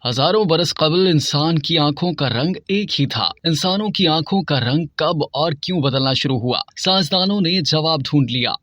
हजारों बरस कबल इंसान की आंखों का रंग एक ही था। इंसानों की आंखों का रंग कब और क्यों बदलना शुरू हुआ, साइंसदानों ने जवाब ढूंढ लिया।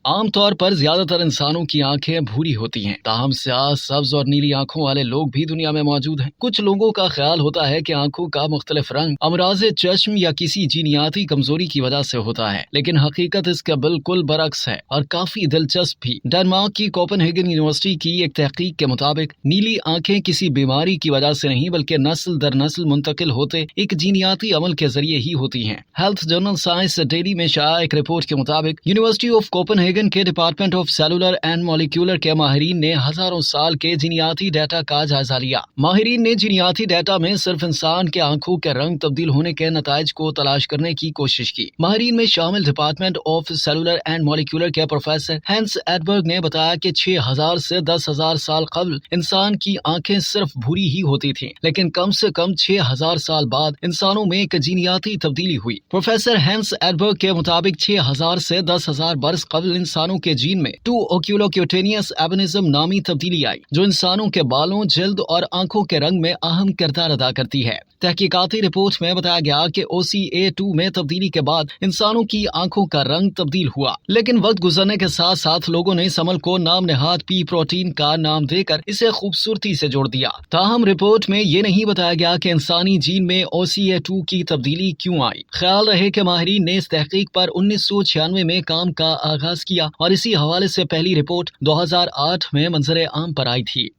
आमतौर पर ज्यादातर इंसानों की आंखें भूरी होती हैं, ताहम स्याह, सब्ज और नीली आंखों वाले लोग भी दुनिया में मौजूद हैं। कुछ लोगों का ख्याल होता है कि आंखों का मुख्तलिफ रंग अमराज़े चश्म या किसी जीनियाती कमजोरी की वजह से होता है, लेकिन हकीकत इसका बिल्कुल बरक्स है और काफी दिलचस्प भी। डेनमार्क की कोपेनहेगन यूनिवर्सिटी की एक तहकीक के मुताबिक नीली आंखें किसी बीमारी की वजह से नहीं बल्कि नस्ल दर नस्ल मुंतकिल होते एक जीनियाती अमल के जरिए ही होती हैं। हेल्थ जर्नल साइंस डेली में शाया एक रिपोर्ट के मुताबिक यूनिवर्सिटी ऑफ कोपेनहेगन के department of cellular and molecular के माहिरीन ने हजारों साल के जीनियाती डेटा का जायजा लिया। माहिरीन ने जीनियाती डेटा में सिर्फ इंसान के आंखों के रंग तब्दील होने के नताइज को तलाश करने की कोशिश की। माहिरीन में शामिल department of cellular and molecular के प्रोफेसर हैंस एडबर्ग ने बताया कि 6000 से 10,000 साल कबल इंसान की आंखें सिर्फ भूरी ही होती थीं, लेकिन कम से कम 6000 साल बाद इंसानों में एक जीनियाती तब्दीली हुई। प्रोफेसर हैंस एडबर्ग के मुताबिक 6000 से 10,000 बरस कबल इंसानों के जीन में 2 ओक्यूलोक्यूटेनियस एबनिज्म नामी तब्दीली आई, जो इंसानों के बालों, जल्द और आंखों के रंग में अहम किरदार अदा करती है। तहकीकाती रिपोर्ट में बताया गया कि OCA2 में तब्दीली के बाद इंसानों की आंखों का रंग तब्दील हुआ, लेकिन वक्त गुजरने के साथ साथ लोगों ने इस अमल को नाम नेहाद पी प्रोटीन का नाम देकर इसे खूबसूरती से जोड़ दिया। ताहम रिपोर्ट में ये नहीं बताया गया कि इंसानी जीन में OCA2 की तब्दीली क्यों आई। ख्याल रहे कि माहिरीन ने इस तहकीक पर 1996 में काम का आगाज किया और इसी हवाले से पहली रिपोर्ट 2008 में मंजर आम पर आई थी।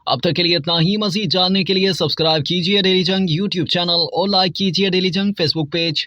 अब तक के लिए इतना ही। मजीद जानने के लिए सब्सक्राइब कीजिए डेली जंग यूट्यूब चैनल और लाइक कीजिए डेली जंग फेसबुक पेज।